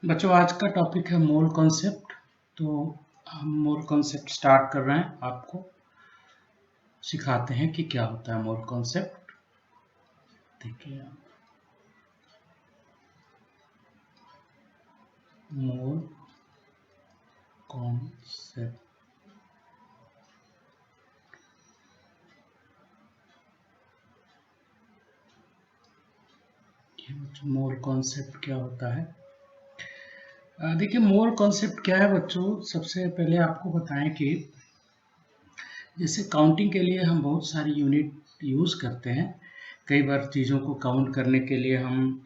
बच्चों आज का टॉपिक है मोल कॉन्सेप्ट। तो हम मोल कॉन्सेप्ट स्टार्ट कर रहे हैं, आपको सिखाते हैं कि क्या होता है मोल कॉन्सेप्ट। देखिए मोल कॉन्सेप्ट, मोल कॉन्सेप्ट क्या होता है। देखिए मोल कॉन्सेप्ट क्या है बच्चों, सबसे पहले आपको बताएं कि जैसे काउंटिंग के लिए हम बहुत सारी यूनिट यूज़ करते हैं। कई बार चीज़ों को काउंट करने के लिए हम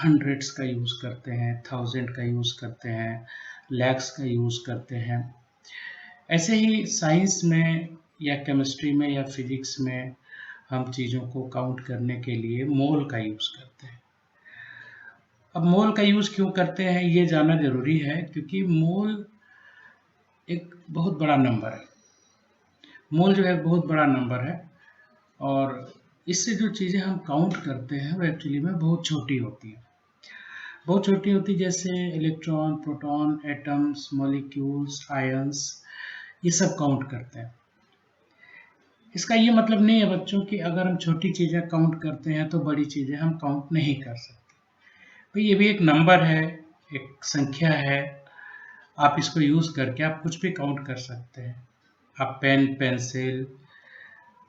हंड्रेड्स का यूज़ करते हैं, थाउजेंड का यूज़ करते हैं, लैक्स का यूज़ करते हैं। ऐसे ही साइंस में या केमिस्ट्री में या फिजिक्स में हम चीज़ों को काउंट करने के लिए मोल का यूज़ करते हैं। अब मोल का यूज़ क्यों करते हैं ये जानना ज़रूरी है, क्योंकि मोल एक बहुत बड़ा नंबर है। मोल जो है एक बहुत बड़ा नंबर है और इससे जो चीज़ें हम काउंट करते हैं वो एक्चुअली में बहुत छोटी होती हैं। बहुत छोटी होती जैसे electron, proton, atoms, molecules, ions, ये सब काउंट करते हैं। इसका ये मतलब नहीं है बच्चों कि अगर हम छोटी चीज़ें काउंट करते हैं तो बड़ी चीज़ें हम काउंट नहीं कर सकते। तो ये भी एक नंबर है, एक संख्या है। आप इसको यूज़ करके आप कुछ भी काउंट कर सकते हैं। आप pen, pencil,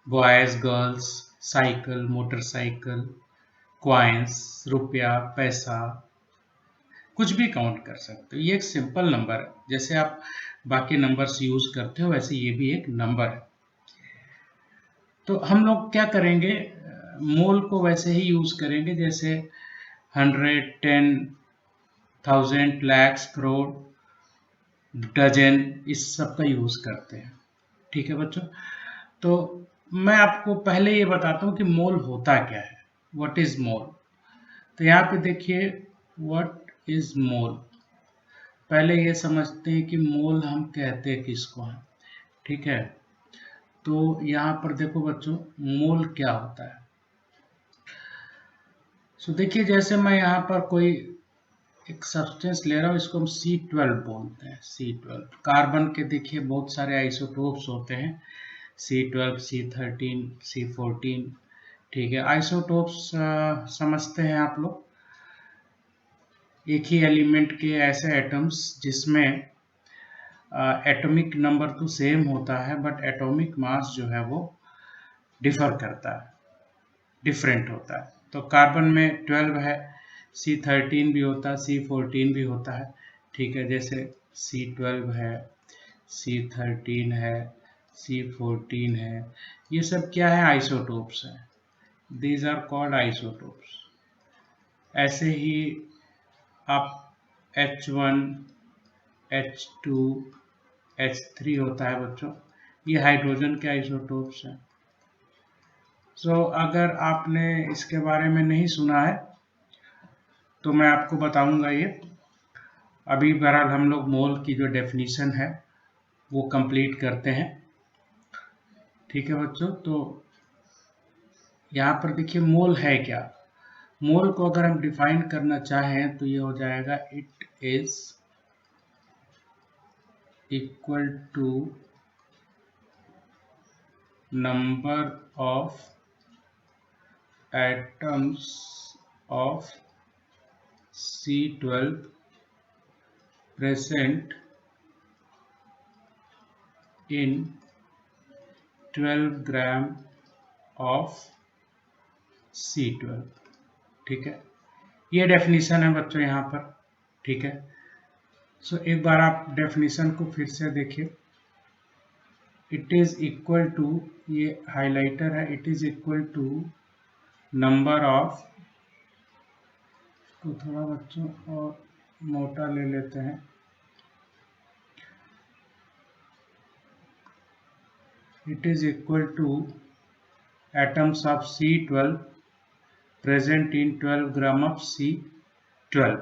boys, girls, cycle, motorcycle, coins, रुपया, पैसा, कुछ भी काउंट कर सकते हो। ये एक सिंपल नंबर है। जैसे आप बाकी नंबर्स यूज़ करते हो वैसे ये भी एक नंबर है। तो हम लोग क्या करेंगे, मोल को वैसे ही यूज़ करेंगे जैसे 100, 10, 1000, लैक्स, करोड़, डजन, इस सब का यूज़ करते हैं। ठीक है बच्चों। तो मैं आपको पहले ये बताता हूँ कि मोल होता क्या है, व्हाट इज मोल। तो यहाँ पे देखिए व्हाट इज मोल। पहले ये समझते हैं कि मोल हम कहते किसको हैं। ठीक है, तो यहाँ पर देखो बच्चों मोल क्या होता है। सो देखिए जैसे मैं यहाँ पर कोई एक सब्सटेंस ले रहा हूँ, इसको हम C12 बोलते हैं। C12 कार्बन के देखिए बहुत सारे आइसोटोप्स होते हैं, C12, C13, C14। ठीक है, आइसोटोप्स समझते हैं आप लोग, एक ही एलिमेंट के ऐसे एटम्स जिसमें एटॉमिक नंबर तो सेम होता है बट एटॉमिक मास जो है वो डिफर करता है, डिफरेंट होता है। तो कार्बन में 12 है, C13 भी होता है, C14 भी होता है। ठीक है, जैसे C12 है, C13 है, C14 है, ये सब क्या है, आइसोटोप्स हैं। These are called isotopes. ऐसे ही आप H1, H2, H3 होता है बच्चों, ये हाइड्रोजन के आइसोटोप्स हैं। सो अगर आपने इसके बारे में नहीं सुना है तो मैं आपको बताऊंगा ये। अभी बहरहाल हम लोग मोल की जो डेफिनेशन है वो कंप्लीट करते हैं। ठीक है बच्चों, तो यहाँ पर देखिए मोल है क्या। मोल को अगर हम डिफाइन करना चाहें तो ये हो जाएगा, it is equal to number of atoms of C12 present in 12 gram of C12। ठीक है, ये डेफिनेशन है बच्चों यहाँ पर। ठीक है, सो एक बार आप डेफिनेशन को फिर से देखिए। इट इज इक्वल टू, ये हाइलाइटर है, it is equal to number of, को थोड़ा बच्चों और मोटा ले लेते हैं, it is equal to atoms of C12 present in 12 gram of C12।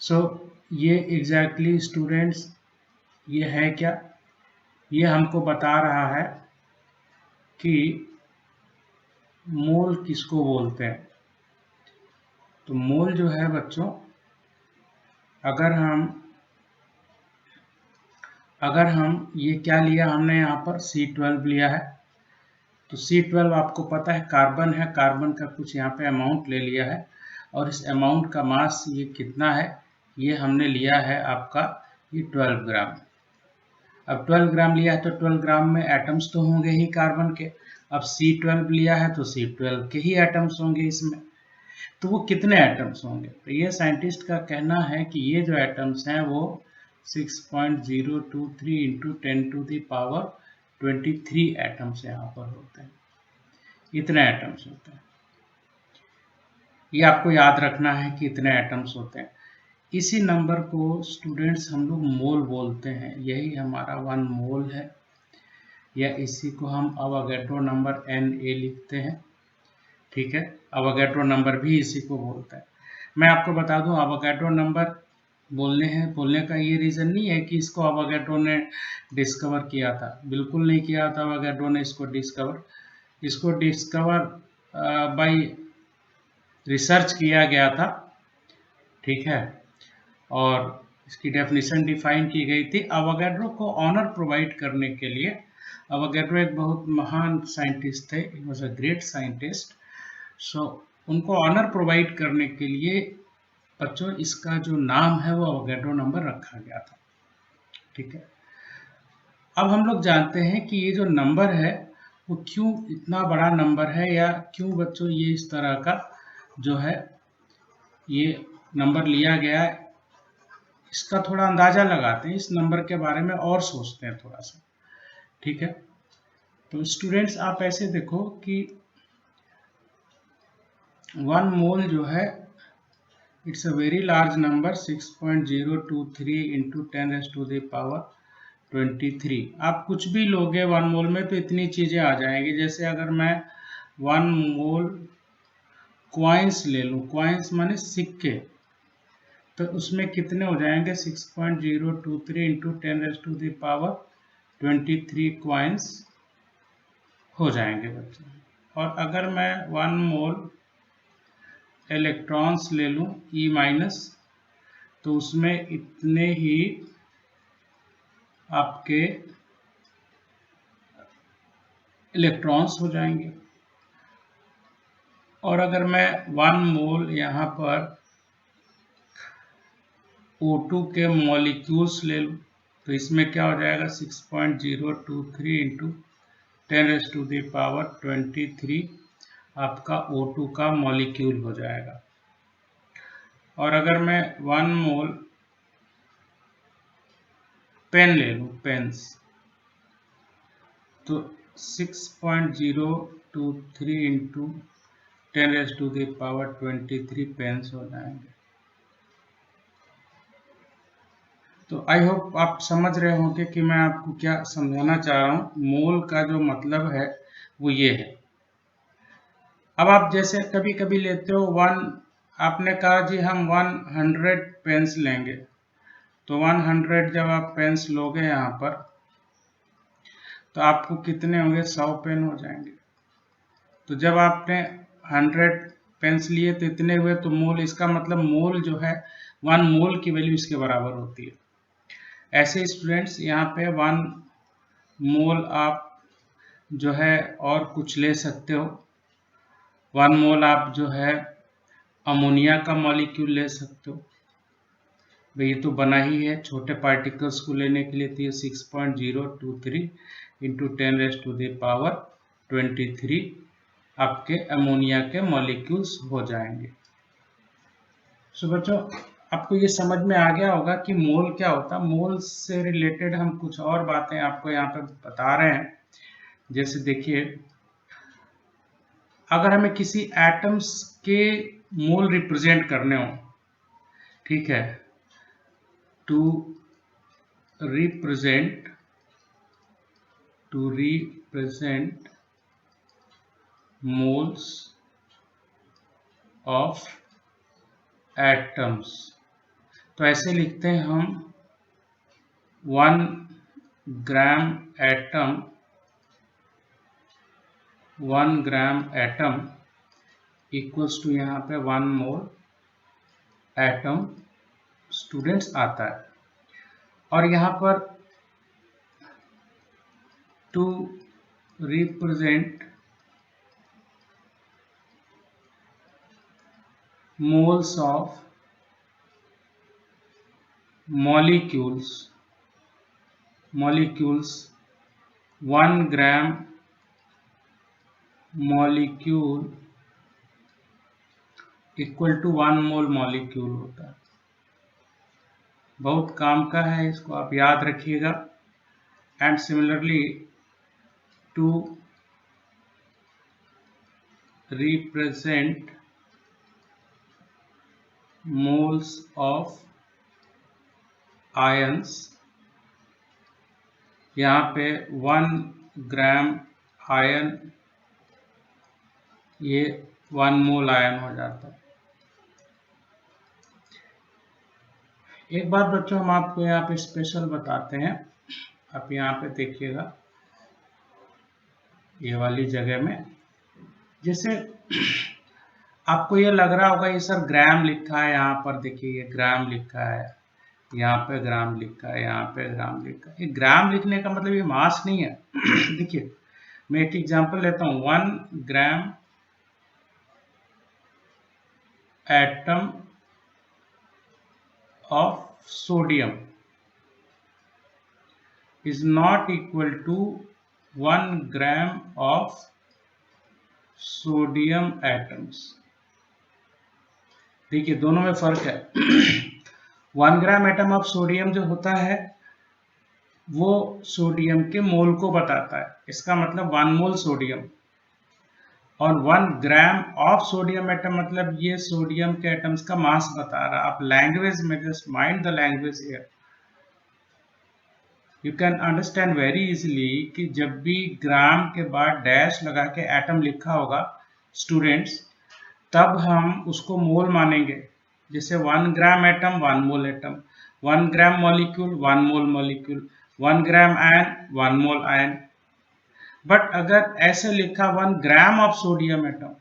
So ये exactly स्टूडेंट्स ये है क्या, ये हमको बता रहा है कि मोल किसको बोलते हैं। तो मोल जो है बच्चों, अगर हम ये क्या लिया हमने यहाँ पर C12 लिया है, तो C12 आपको पता है कार्बन है, कार्बन का कुछ यहाँ पे अमाउंट ले लिया है, और इस अमाउंट का मास ये कितना है, ये हमने लिया है आपका ये 12 ग्राम। अब 12 ग्राम लिया है तो 12 ग्राम में एटम्स तो होंगे ही कार्बन के। अब C12 लिया है तो C12 के ही एटम्स होंगे इसमें, तो वो कितने एटम्स होंगे? तो ये साइंटिस्ट का कहना है कि ये जो एटम्स हैं वो 6.023 इंटू 10⁻23 एटम्स यहाँ पर होते हैं, इतने एटम्स होते हैं। ये आपको याद रखना है कि इतने एटम्स होते हैं। इसी नंबर को स्टूडेंट्स हम लोग मोल बोलते हैं, यही हमारा 1 मोल है, या इसी को हम अवोगाड्रो नंबर Na लिखते हैं। ठीक है, अवोगाड्रो नंबर भी इसी को बोलता है। मैं आपको बता दूं, अवोगाड्रो नंबर बोलने का ये रीज़न नहीं है कि इसको अवोगाड्रो ने डिस्कवर किया था, बिल्कुल नहीं किया था अवोगाड्रो ने इसको डिस्कवर बाय रिसर्च किया गया था। ठीक है, और इसकी डेफिनेशन डिफाइन की गई थी। अवोगाड्रो को ऑनर प्रोवाइड करने के लिए, अवोगाड्रो एक बहुत महान साइंटिस्ट थे, he was a great scientist, so उनको ऑनर प्रोवाइड करने के लिए बच्चों इसका जो नाम है वो अवोगाड्रो नंबर रखा गया था। ठीक है, अब हम लोग जानते हैं कि ये जो नंबर है वो क्यों इतना बड़ा नंबर है, या क्यों बच्चों ये इस तरह का जो है ये नंबर लिया गया है। इसका थोड़ा अंदाजा लगाते हैं, इस नंबर के बारे में और सोचते हैं थोड़ा सा। ठीक है, तो स्टूडेंट्स आप ऐसे देखो कि 1 मोल जो है it's a very large number, 6.023 into 10⁻23। आप कुछ भी लोगे 1 मोल में तो इतनी चीज़ें आ जाएंगी। जैसे अगर मैं 1 मोल क्वाइंस ले लूँ, क्वाइंस माने सिक्के, तो उसमें कितने हो जाएंगे? 6.023 इंटू 10⁻23 क्वाइंस हो जाएंगे बच्चों। और अगर मैं 1 मोल इलेक्ट्रॉन्स ले लूँ E-, तो उसमें इतने ही आपके इलेक्ट्रॉन्स हो जाएंगे। और अगर मैं 1 मोल यहाँ पर O2 के मॉलिक्यूल्स ले लूँ तो इसमें क्या हो जाएगा? 6.023 इंटू 10⁻23 आपका O2 का मॉलिक्यूल हो जाएगा। और अगर मैं 1 मोल पेन ले लूँ, पेन्स, तो 6.023 इंटू 10⁻23 पेन्स हो जाएंगे। तो आई होप आप समझ रहे होंगे कि मैं आपको क्या समझाना चाह रहा हूँ। मोल का जो मतलब है वो ये है। अब आप जैसे कभी कभी लेते हो 1, आपने कहा जी हम 100 पेन्स लेंगे, तो 100 जब आप पेन्स लोगे यहाँ पर तो आपको कितने होंगे? 100 पेन हो जाएंगे। तो जब आपने 100 पेन्स लिए तो इतने हुए, तो मोल, इसका मतलब मोल जो है 1 मोल की वैल्यू इसके बराबर होती है। ऐसे स्टूडेंट्स यहाँ पे 1 मोल आप जो है और कुछ ले सकते हो। 1 मोल आप जो है अमोनिया का मॉलिक्यूल ले सकते हो, भाई ये तो बना ही है छोटे पार्टिकल्स को लेने के लिए। तो ये 6.023 इंटू 10⁻23 आपके अमोनिया के मॉलिक्यूल्स हो जाएंगे। सो बच्चों आपको ये समझ में आ गया होगा कि मोल क्या होता है। मोल से रिलेटेड हम कुछ और बातें आपको यहाँ पे बता रहे हैं। जैसे देखिए, अगर हमें किसी एटम्स के मोल रिप्रेजेंट करने हो, ठीक है, to represent moles of atoms, तो ऐसे लिखते हैं हम 1 ग्राम एटम इक्वल्स टू यहाँ पे 1 मोल एटम स्टूडेंट्स आता है। और यहाँ पर to represent moles of molecules 1 gram molecule equal to 1 mole molecule होता है। बहुत काम का है, इसको आप याद रखिएगा। And similarly to represent moles of ions, यहाँ पे 1 ग्राम आयन, ये 1 मोल आयन हो जाता है। एक बात बच्चों हम आपको यहाँ पे स्पेशल बताते हैं। आप यहाँ पे देखिएगा, ये वाली जगह में जैसे आपको ये लग रहा होगा ये सर ग्राम लिखा है, यहाँ पर देखिए ये ग्राम लिखा है, यहाँ पे ग्राम लिखा है, यहाँ पे ग्राम लिखा है। ये ग्राम लिखने का मतलब ये मास नहीं है। देखिए मैं एक एग्जांपल लेता हूँ। 1 gram atom of sodium is not equal to 1 gram of sodium atoms. देखिए दोनों में फर्क है। 1 ग्राम एटम ऑफ सोडियम जो होता है वो सोडियम के मोल को बताता है, इसका मतलब 1 मोल सोडियम। और 1 ग्राम ऑफ सोडियम एटम मतलब ये सोडियम के एटम्स का मास बता रहा है। आप लैंग्वेज में just mind the language here, you can understand very easily कि जब भी ग्राम के बाद डैश लगा के एटम लिखा होगा स्टूडेंट्स, तब हम उसको मोल मानेंगे। जैसे 1 gram atom 1 mole atom, 1 gram molecule 1 mole molecule, 1 gram ion 1 mole ion. But अगर ऐसे लिखा 1 ग्राम ऑफ सोडियम एटम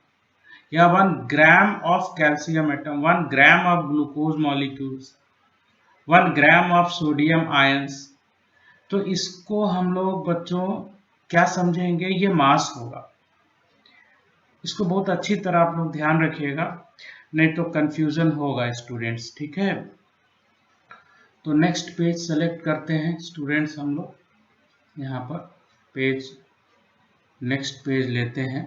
या 1 gram of calcium atom, 1 gram of glucose molecules, 1 gram of sodium ions, तो इसको हम लोग बच्चों क्या समझेंगे, ये मास होगा। इसको बहुत अच्छी तरह आप लोग ध्यान रखिएगा, नहीं तो कंफ्यूजन होगा स्टूडेंट्स, ठीक है। तो नेक्स्ट पेज सेलेक्ट करते हैं स्टूडेंट्स, हम लोग यहाँ पर पेज, नेक्स्ट पेज लेते हैं।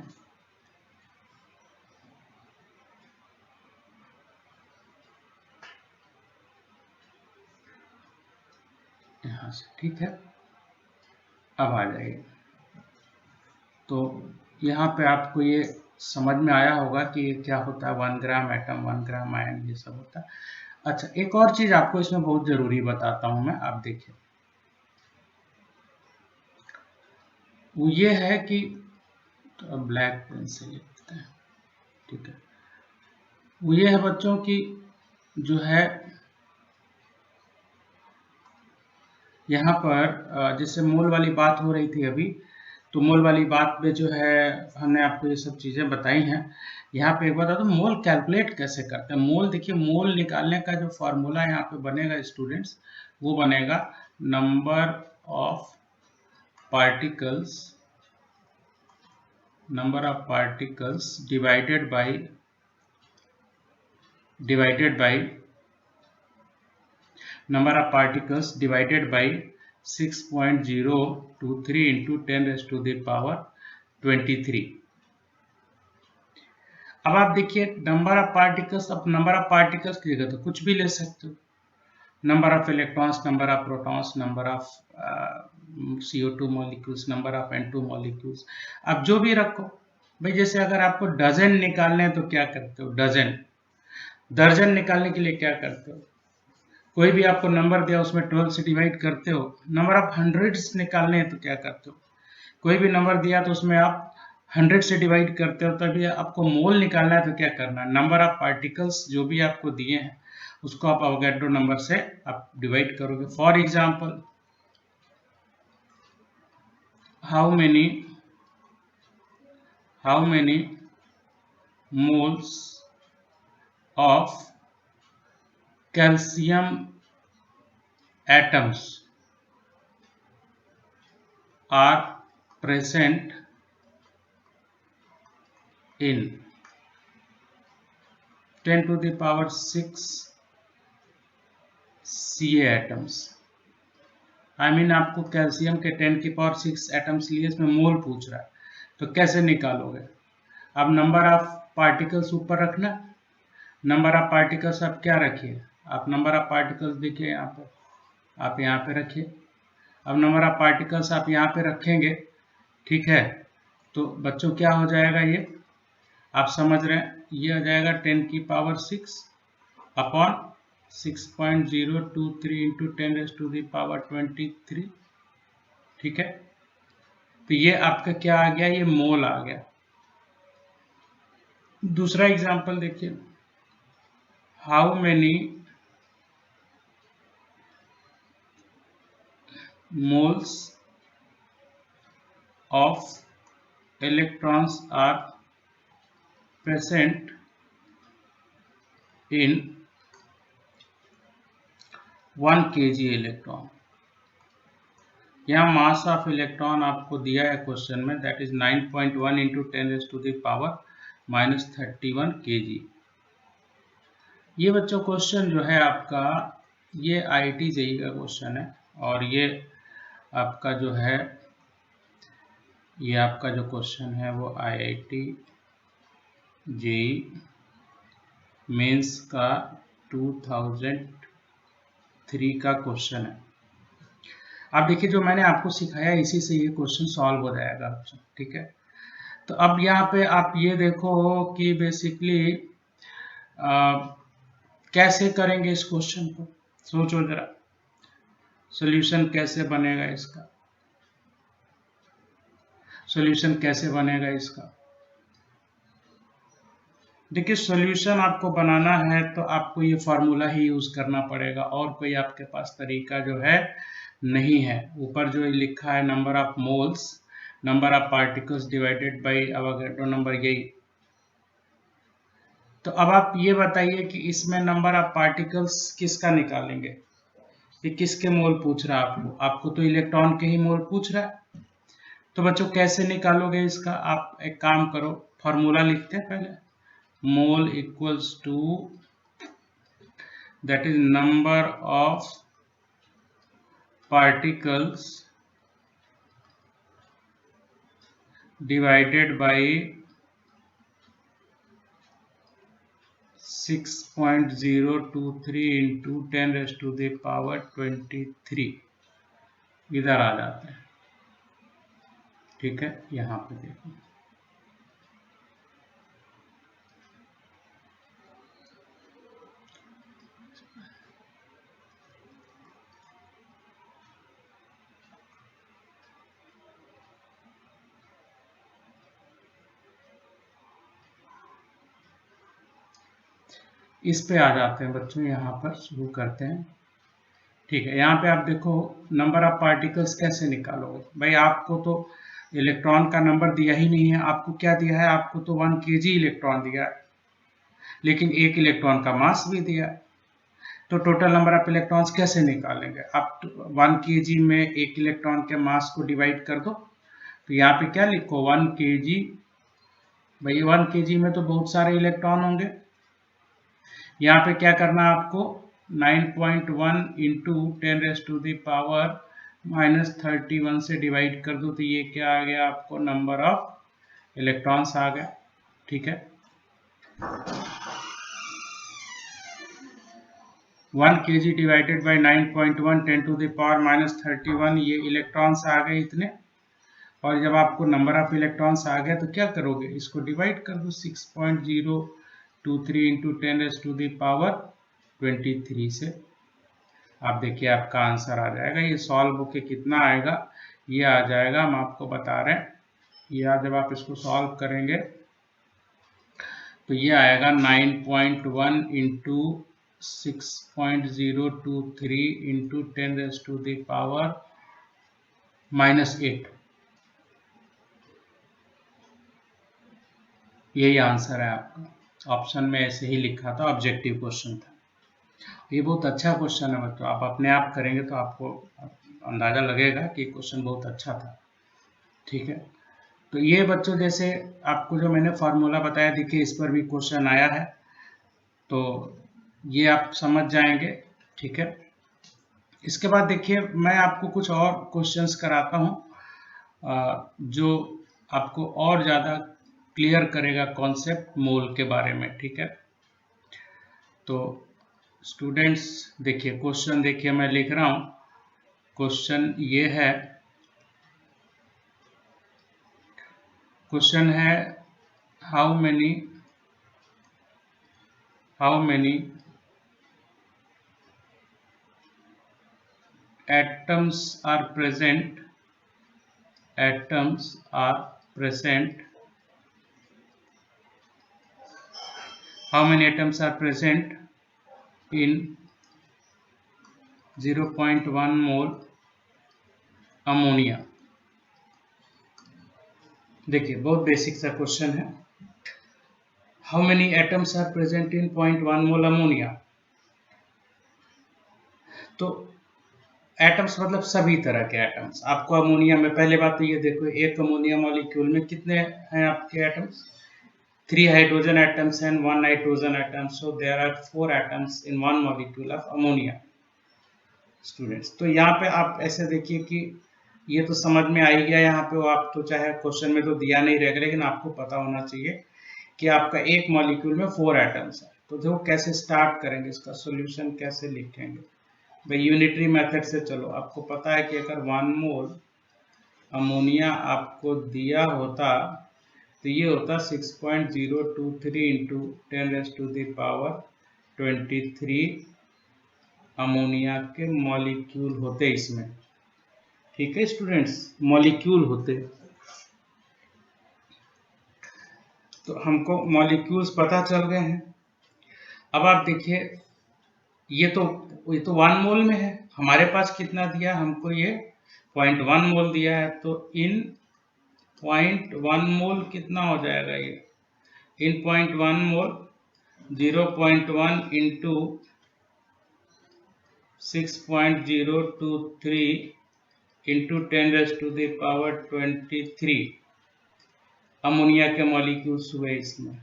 यहाँ से, ठीक है, अब आ जाइए। तो यहाँ पे आपको ये समझ में आया होगा कि ये क्या होता है, 1 ग्राम एटम 1 ग्राम आयन, ये सब होता है। अच्छा, एक और चीज आपको इसमें बहुत जरूरी बताता हूं मैं, आप देखिए। वो ये है कि, तो अब ब्लैक पेन से लिखते हैं, ठीक है। वो ये है बच्चों की जो है यहाँ पर जैसे मोल वाली बात हो रही थी अभी, तो मोल वाली बात में जो है हमने आपको ये सब चीज़ें बताई हैं। यहाँ पे एक बता दो, मोल कैलकुलेट कैसे करते हैं। मोल देखिए, मोल निकालने का जो फॉर्मूला यहाँ पे बनेगा स्टूडेंट्स, वो बनेगा number of particles divided by 6.023 into 10⁻³ अब आप देखिए नंबर ऑफ पार्टिकल्स, अब नंबर ऑफ पार्टिकल्स की जगह तो कुछ भी ले सकते हो, number of electrons, number of protons, number of CO2 molecules, number of N2 molecules, अब जो भी रखो भाई। जैसे अगर आपको डजन निकालने हैं तो क्या करते हो, दर्जन निकालने के लिए क्या करते हो, कोई भी आपको नंबर दिया उसमें 12 से डिवाइड करते हो। नंबर ऑफ हंड्रेड्स निकालने हैं तो क्या करते हो, कोई भी नंबर दिया तो उसमें आप 100 से डिवाइड करते हो। तभी आपको मोल निकालना है तो क्या करना है, नंबर ऑफ पार्टिकल्स जो भी आपको दिए हैं उसको आप अवोगाड्रो नंबर से आप डिवाइड करोगे। For example, how many moles of calcium atoms are present in 10 to the power 6 Ca atoms. I mean आपको कैल्शियम के 10 की पावर 6 एटम्स लिए, इसमें मोल पूछ रहा है, तो कैसे निकालोगे? अब नंबर ऑफ पार्टिकल्स ऊपर रखना, नंबर ऑफ पार्टिकल्स आप क्या रखिए, आप नंबर ऑफ पार्टिकल्स देखिए यहाँ पर, आप यहाँ पे रखिए। अब नंबर ऑफ पार्टिकल्स आप यहाँ पे रखेंगे, ठीक है, तो बच्चों क्या हो जाएगा, ये आप समझ रहे हैं, ये आ जाएगा 10 की power 6 upon 6.023 into 10 to the power 23, ठीक है। तो ये आपका क्या आ गया, ये मोल आ गया। दूसरा एग्जांपल देखिए, how many moles of electrons are present in 1 kg electron. यहाँ मास ऑफ इलेक्ट्रॉन आपको दिया है क्वेश्चन में, that is 9.1 into 10 to the power -31 kg। ये बच्चों क्वेश्चन जो है आपका, ये IIT JEE का क्वेश्चन है, और ये आपका जो है, ये आपका जो क्वेश्चन है वो IIT JEE मेंस का 2003 का क्वेश्चन है। अब देखिए, जो मैंने आपको सिखाया इसी से ये क्वेश्चन सॉल्व हो जाएगा, ठीक है। तो अब यहाँ पे आप ये देखो कि बेसिकली कैसे करेंगे इस क्वेश्चन को, सोचो जरा, सॉल्यूशन कैसे बनेगा इसका, सॉल्यूशन कैसे बनेगा इसका। देखिए, सॉल्यूशन आपको बनाना है तो आपको ये फार्मूला ही यूज करना पड़ेगा, और कोई आपके पास तरीका जो है नहीं है। ऊपर जो लिखा है number of moles, number of particles divided by Avogadro number, यही। तो अब आप ये बताइए कि इसमें नंबर ऑफ पार्टिकल्स किसका निकालेंगे, ये किसके मोल पूछ रहा है आपको, आपको तो इलेक्ट्रॉन के ही मोल पूछ रहा है। तो बच्चों कैसे निकालोगे इसका, आप एक काम करो, फार्मूला लिखते हैं पहले, mole equals to, that is number of particles divided by 6.023 into 10 raised to the power 23, इधर आ जाते हैं, ठीक है। यहाँ पे देखो, इस पे आ जाते हैं बच्चों, यहाँ पर शुरू करते हैं, ठीक है। यहाँ पे आप देखो, नंबर ऑफ पार्टिकल्स कैसे निकालोगे भाई, आपको तो इलेक्ट्रॉन का नंबर दिया ही नहीं है, आपको क्या दिया है, आपको तो 1 kg इलेक्ट्रॉन दिया है, लेकिन एक इलेक्ट्रॉन का मास भी दिया है। तो टोटल नंबर ऑफ इलेक्ट्रॉन्स कैसे निकालेंगे, आप 1 kg में एक इलेक्ट्रॉन के मास को डिवाइड कर दो, तो यहाँ पे क्या लिखो, 1 kg, भाई 1 kg में तो बहुत सारे इलेक्ट्रॉन होंगे। यहाँ पे क्या करना है आपको, 9.1 इंटू 10 टू द पावर -31 से डिवाइड कर दो, तो ये क्या आ गया आपको, नंबर ऑफ इलेक्ट्रॉन्स आ गया, ठीक है। 1 kg divided by 9.1 10 to the power -31, ये इलेक्ट्रॉन्स आ गए इतने। और जब आपको नंबर ऑफ इलेक्ट्रॉन्स आ गया तो क्या करोगे, इसको डिवाइड कर दो 6.023 इंटू 10 टू द पावर 23 से। आप देखिए आपका आंसर आ जाएगा, ये सॉल्व होके कितना आएगा, ये आ जाएगा, हम आपको बता रहे हैं, ये जब आप इसको सॉल्व करेंगे तो ये आएगा 9.1 into 6.023 into 10 to the power -8, यही आंसर है आपका। ऑप्शन में ऐसे ही लिखा था, ऑब्जेक्टिव क्वेश्चन था। ये बहुत अच्छा क्वेश्चन है बच्चों, आप अपने आप करेंगे तो आपको अंदाजा लगेगा कि क्वेश्चन बहुत अच्छा था। ठीक है, तो ये बच्चों जैसे आपको जो मैंने फार्मूला बताया, देखिए इस पर भी क्वेश्चन आया है, तो ये आप समझ जाएंगे। ठीक है, इसके बाद देखिए मैं आपको कुछ और क्वेश्चंस कराता हूँ जो आपको और ज़्यादा क्लियर करेगा कॉन्सेप्ट मोल के बारे में। ठीक है, तो स्टूडेंट्स देखिए क्वेश्चन, देखिए मैं लिख रहा हूँ। क्वेश्चन ये है, क्वेश्चन है how many atoms are present how many atoms are present in 0.1 mole ammonia. देखिए बहुत बेसिक सा क्वेश्चन है, how many atoms are present in 0.1 mole ammonia. तो एटम्स मतलब सभी तरह के एटम्स। आपको अमोनिया में पहले बात तो ये देखो, एक अमोनिया मॉलिक्यूल में कितने हैं आपके atoms? 3 hydrogen atoms and 1 nitrogen atom, so there are 4 atoms in 1 molecule of ammonia. Students तो यहाँ पे आप ऐसे देखिए कि ये तो समझ में आ ही गया यहाँ पे, वो आप तो चाहे क्वेश्चन में तो दिया नहीं रहेगा, लेकिन आपको पता होना चाहिए कि आपका एक मॉलिक्यूल में 4 एटम्स है। तो जो कैसे स्टार्ट करेंगे, इसका सॉल्यूशन कैसे लिखेंगे भाई? यूनिटरी मेथड से। चलो आपको पता है कि अगर 1 मोल अमोनिया आपको दिया होता तो ये होता 6.023 इंटू 10⁻23 अमोनिया के मॉलिक्यूल होते इसमें। ठीक है स्टूडेंट्स, मॉलिक्यूल होते। तो हमको मॉलिक्यूल्स पता चल गए हैं। अब आप देखिए ये तो 1 मोल में है, हमारे पास कितना दिया हमको? ये 0.1 मोल दिया है। तो इन 0.1 मोल कितना हो जाएगा ये? इन 0.1 मोल 0.1 इंटू 6.023 इंटू 10⁻23 अमोनिया के मॉलिक्यूल्स हुए इसमें।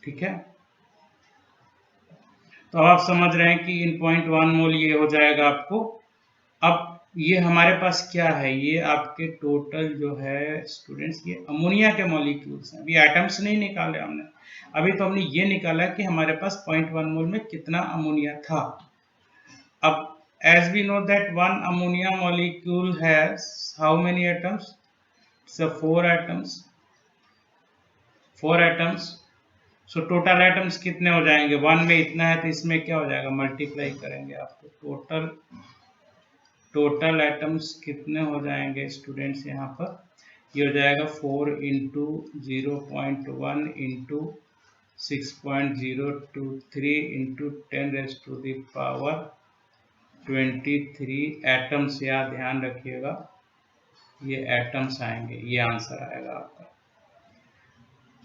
ठीक है, तो आप समझ रहे हैं कि इन 0.1 मोल ये हो जाएगा आपको। अब ये हमारे पास क्या है? ये आपके टोटल जो है स्टूडेंट्स, ये अमोनिया के मॉलिक्यूल्स हैं। अभी एटम्स नहीं निकाले हमने, अभी तो हमने ये निकाला कि हमारे पास 0.1 मोल में कितना अमोनिया था। अब as we know that one ammonia molecule has how many atoms? So 4 atoms, 4 atoms। So total atoms कितने हो जाएंगे? 1 में इतना है तो इसमें क्या हो जाएगा? मल्टीप्लाई करेंगे आप, तो टोटल एटम्स कितने हो जाएंगे स्टूडेंट्स? यहाँ पर ये हो जाएगा 4 इंटू 0.1 इंटू 6.023 इंटू 10⁻23 एटम्स। या ध्यान रखिएगा ये एटम्स आएंगे, ये आंसर आएगा आपका।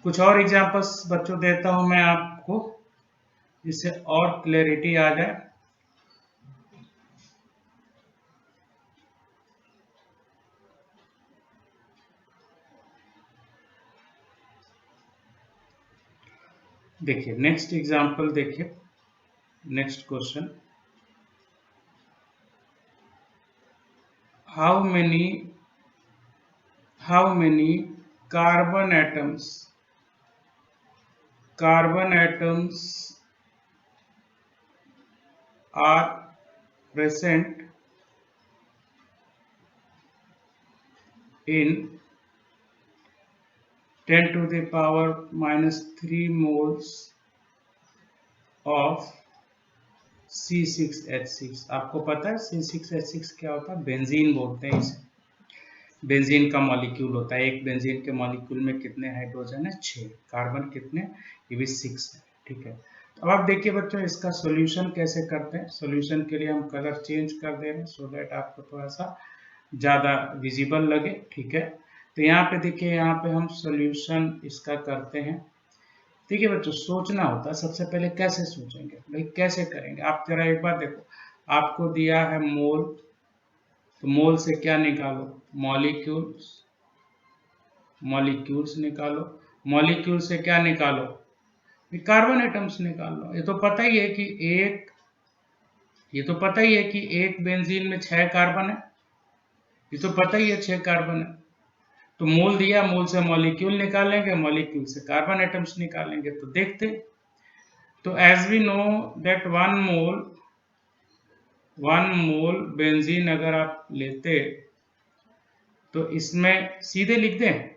कुछ और एग्जांपल्स बच्चों देता हूं मैं आपको, जिससे और क्लैरिटी आ जाए। देखिए नेक्स्ट एग्जांपल, देखिए next question, how many carbon atoms are present in 10⁻³ moles of C6H6। आपको पता है C6H6 क्या होता है? बेंजीन बोलते हैं इसे। बेंजीन का मॉलिक्यूल होता है। एक बेंजीन के मॉलिक्यूल में कितने हाइड्रोजन है? 6। कार्बन कितने? ये भी 6 है। ठीक है, तो अब आप देखिए बच्चों इसका सॉल्यूशन कैसे करते हैं। सॉल्यूशन के लिए हम कलर चेंज कर दे रहे हैं सो दैट आपको थोड़ा सा ज़्यादा विजिबल लगे। ठीक है, तो यहाँ पे देखिए, यहाँ पे हम सॉल्यूशन इसका करते हैं। तो देखिए बच्चों, सोचना होता है, सबसे पहले कैसे सोचेंगे भाई, कैसे करेंगे। आप जरा एक बार देखो, आपको दिया है मोल, तो मोल से क्या निकालो, मॉलिक्यूल्स, मॉलिक्यूल्स निकालो, मॉलिक्यूल से क्या निकालो, कार्बन एटम्स निकाल लो। ये तो पता ही है कि एक बेंजीन में 6 कार्बन है, ये तो पता ही है 6 कार्बन है। तो मोल दिया, मोल से मॉलिक्यूल निकालेंगे, मॉलिक्यूल से कार्बन एटम्स निकालेंगे। तो देखते, तो as we know that one mole benzene अगर आप लेते तो इसमें सीधे लिख दें,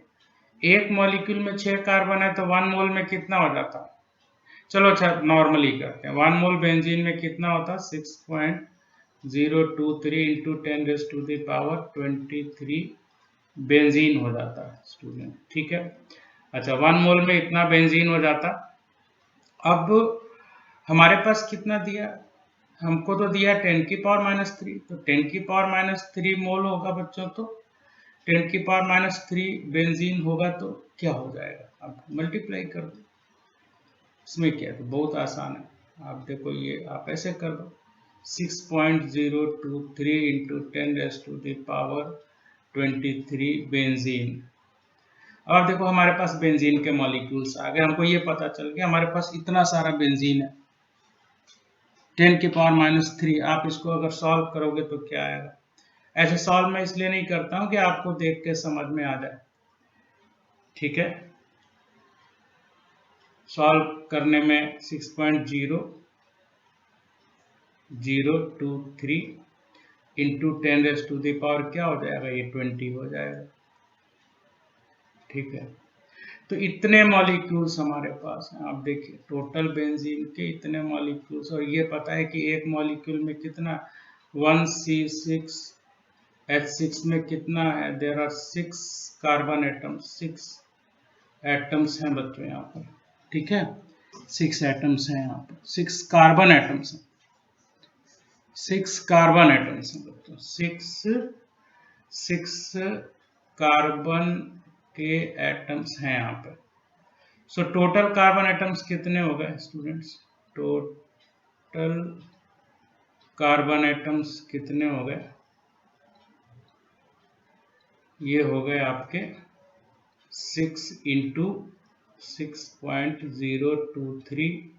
एक मॉलिक्यूल में 6 कार्बन है तो 1 मोल में कितना हो जाता। चलो अच्छा, नॉर्मली करते हैं। 1 मोल बेंजीन में कितना होता, 6.023 इंटू 10⁻³ बेंजीन हो जाता है स्टूडेंट, ठीक है। अच्छा, 1 मोल में इतना बेंजीन हो जाता। अब हमारे पास कितना दिया, हमको तो दिया 10⁻³ तो 10⁻³ मोल होगा बच्चों, तो 10⁻³ बेंजीन होगा तो क्या हो जाएगा, अब मल्टीप्लाई कर दो। इसमें क्या है, तो बहुत आसान है। आप देखो, ये आप ऐसे कर दो, 6.023 इंटू 10⁻23 बेंजीन। अब देखो हमारे पास बेंजीन के मॉलिक्यूल्स आ गए, हमको ये पता चल गया हमारे पास इतना सारा बेंजीन है, 10⁻³ आप इसको अगर सॉल्व करोगे तो क्या आएगा। ऐसे सॉल्व मैं इसलिए नहीं करता हूं कि आपको देख के समझ में आ जाए, ठीक है। सॉल्व करने में 6.023 इंटू 10⁻³ क्या हो जाएगा, ये 20 हो जाएगा, ठीक है। तो इतने मॉलिक्यूल्स हमारे पास हैं, आप देखिए टोटल बेंजीन के इतने मॉलिक्यूल्स, और ये पता है कि एक मॉलिक्यूल में कितना, 1C6H6 में कितना है, there are 6 carbon atoms, 6 atoms हैं बच्चों यहाँ पर, ठीक है। 6 एटम्स हैं यहाँ पर, 6 कार्बन एटम्स हैं, 6 कार्बन एटम्स हैं बच्चों, 6 कार्बन के एटम्स हैं यहाँ पे। सो टोटल कार्बन एटम्स कितने हो गए स्टूडेंट्स, टोटल कार्बन एटम्स कितने हो गए, ये हो गए आपके 6 इंटू 6.023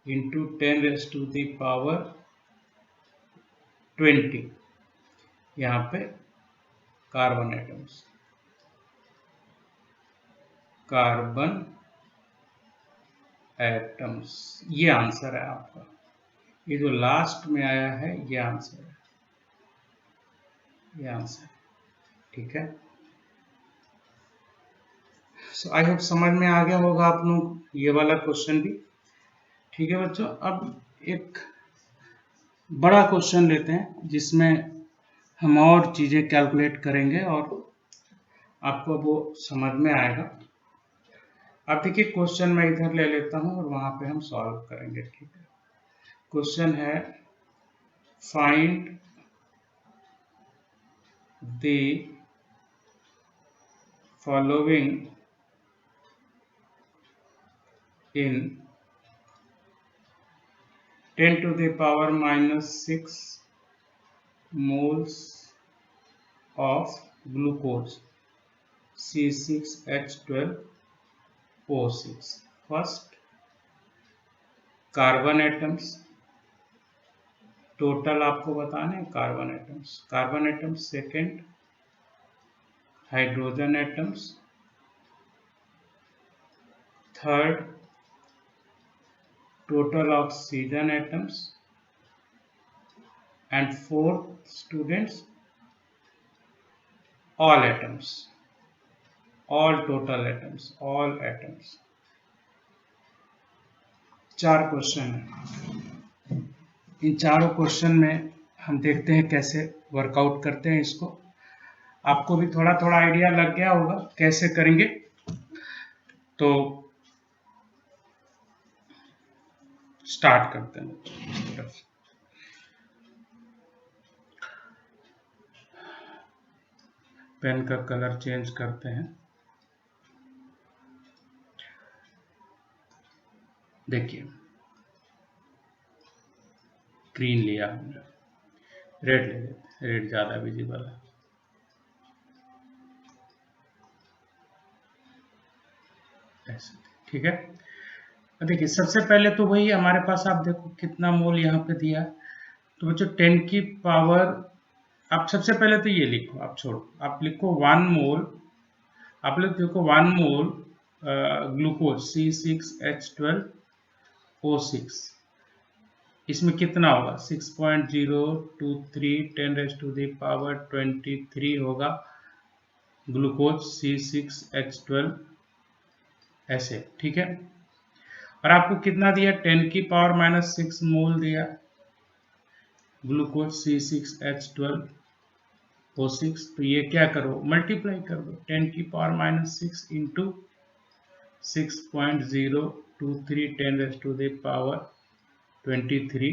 इंटू 10⁻20 यहाँ पे कार्बन एटम्स, कार्बन एटम्स, ये आंसर है आपका। ये जो लास्ट में आया है ये आंसर है, ये आंसर, ठीक है। सो आई होप समझ में आ गया होगा आप लोग ये वाला क्वेश्चन भी, ठीक है बच्चों। अब एक बड़ा क्वेश्चन लेते हैं जिसमें हम और चीजें कैलकुलेट करेंगे और आपको वो समझ में आएगा। अब देखिए क्वेश्चन मैं इधर ले लेता हूं और वहां पे हम सॉल्व करेंगे, ठीक है। क्वेश्चन है, find the following in 10⁻⁻6 moles of glucose C6H12O6। First, carbon atoms total आपको बताने हैं, carbon atoms. Second, hydrogen atoms. Third, total oxygen atoms, and fourth students, all atoms, all total atoms, all atoms। 4 question है, इन चारों question में हम देखते हैं कैसे वर्कआउट करते हैं इसको। आपको भी थोड़ा थोड़ा आइडिया लग गया होगा कैसे करेंगे, तो स्टार्ट करते हैं। पेन का कलर चेंज करते हैं। देखिए ग्रीन लिया हमने, रेड ले लेते, रेड ज्यादा विजिबल है। ऐसे ठीक है। देखिए सबसे पहले तो वही हमारे पास, आप देखो कितना मोल यहाँ पे दिया है। तो बच्चों 10 की पावर, आप सबसे पहले तो ये लिखो, आप छोड़ो, आप लिखो 1 मोल, आप लोग देखो 1 मोल ग्लूकोज C6H12O6, इसमें कितना होगा 6.023 10⁻⁻23 होगा ग्लूकोज C6H12 ऐसे, ठीक है। और आपको कितना दिया 10⁻⁻6 मोल दिया ग्लूकोज C6H12O6। तो ये क्या करो, मल्टीप्लाई कर दो 10⁻⁻6 इंटू 6.023 10⁻23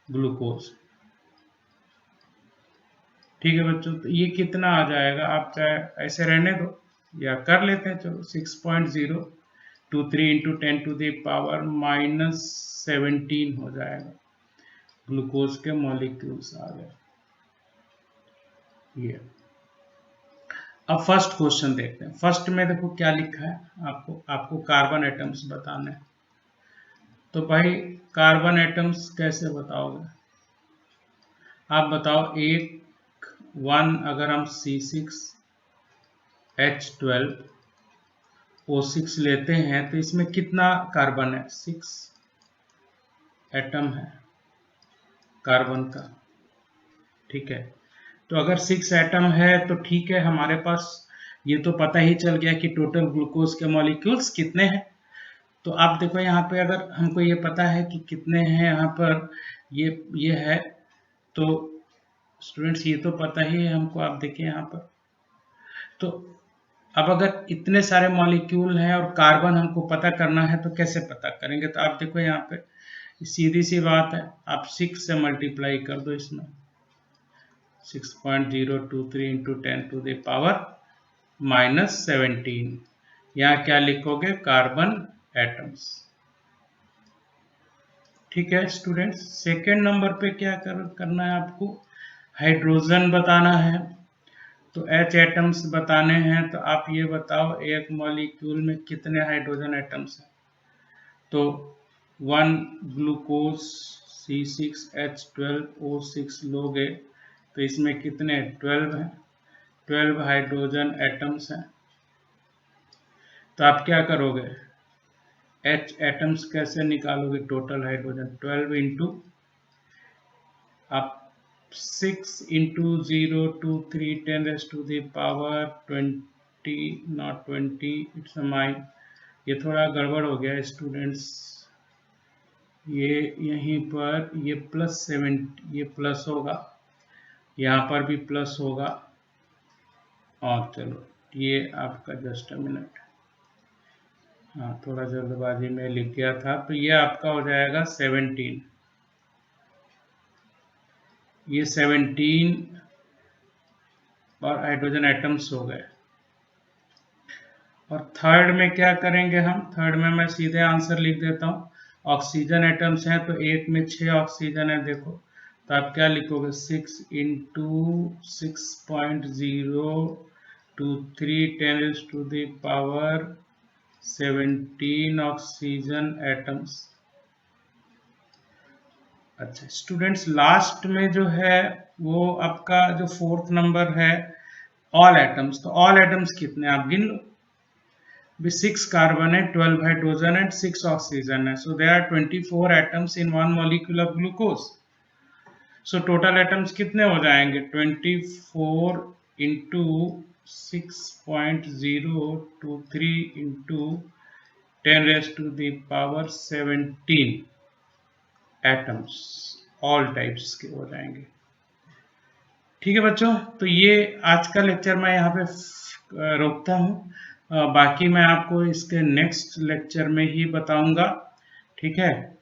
ग्लूकोज, ठीक है बच्चों। तो ये कितना आ जाएगा, आप चाहे ऐसे रहने दो या कर लेते हैं, चलो 6.023 इंटू 10⁻⁻17 हो जाएगा, ग्लूकोज के मॉलिक्यूल्स आ गए ये। अब फर्स्ट क्वेश्चन देखते हैं। फर्स्ट में देखो क्या लिखा है, आपको कार्बन एटम्स बताने हैं। तो भाई कार्बन एटम्स कैसे बताओगे, आप बताओ। एक 1 अगर हम C6H12O6 लेते हैं तो इसमें कितना कार्बन है, 6 एटम है कार्बन का, ठीक है। तो अगर 6 एटम है तो ठीक है, हमारे पास ये तो पता ही चल गया कि टोटल ग्लूकोज के मॉलिक्यूल्स कितने हैं। तो आप देखो यहाँ पे अगर हमको ये पता है कि कितने हैं यहाँ पर, ये है, तो स्टूडेंट्स ये तो पता ही है हमको। आप देखिए यहाँ पर, तो अब अगर इतने सारे मॉलिक्यूल हैं और कार्बन हमको पता करना है तो कैसे पता करेंगे। तो आप देखो यहाँ पे सीधी सी बात है, आप 6 से मल्टीप्लाई कर दो इसमें, 6.023 इंटू 10⁻⁻17। यहाँ क्या लिखोगे, कार्बन एटम्स, ठीक है स्टूडेंट्स। सेकेंड नंबर पे क्या करना है आपको, हाइड्रोजन बताना है। तो H एटम्स बताने हैं, तो आप ये बताओ एक मॉलिक्यूल में कितने हाइड्रोजन एटम्स हैं। तो 1 ग्लूकोज C6H12O6 लोगे तो इसमें कितने 12 हैं, 12 हाइड्रोजन एटम्स हैं। तो आप क्या करोगे, H एटम्स कैसे निकालोगे, टोटल हाइड्रोजन 12 इंटू आप 6 इंटू 023 10⁻20 नॉट 20, इट्स माई, ये थोड़ा गड़बड़ हो गया स्टूडेंट्स, ये यहीं पर ये +7, ये प्लस होगा, यहाँ पर भी प्लस होगा, और चलो ये आपका जस्ट अ मिनट, हाँ थोड़ा जल्दबाजी में लिख गया था। तो ये आपका हो जाएगा 17, ये 17 और हाइड्रोजन एटम्स हो गए। और थर्ड में क्या करेंगे हम, थर्ड में मैं सीधे आंसर लिख देता हूँ। ऑक्सीजन एटम्स हैं तो एक में 6 ऑक्सीजन है, देखो। तो आप क्या लिखोगे, 6 इंटू 6.023 10⁻17 ऑक्सीजन एटम्स। अच्छा स्टूडेंट्स, लास्ट में जो है वो आपका जो फोर्थ नंबर है ऑल एटम्स। तो ऑल एटम्स कितने आप गिन लो, 6 कार्बन है, 12 हाइड्रोजन एंड 6 ऑक्सीजन है। So there are 24 atoms in one molecule of glucose. So total atoms कितने हो जाएंगे, 24 into 6.023 into 10⁻17 atoms, all types के हो जाएंगे, ठीक है बच्चों। तो ये आज का लेक्चर मैं यहाँ पे रोकता हूँ, बाकी मैं आपको इसके नेक्स्ट लेक्चर में ही बताऊंगा, ठीक है।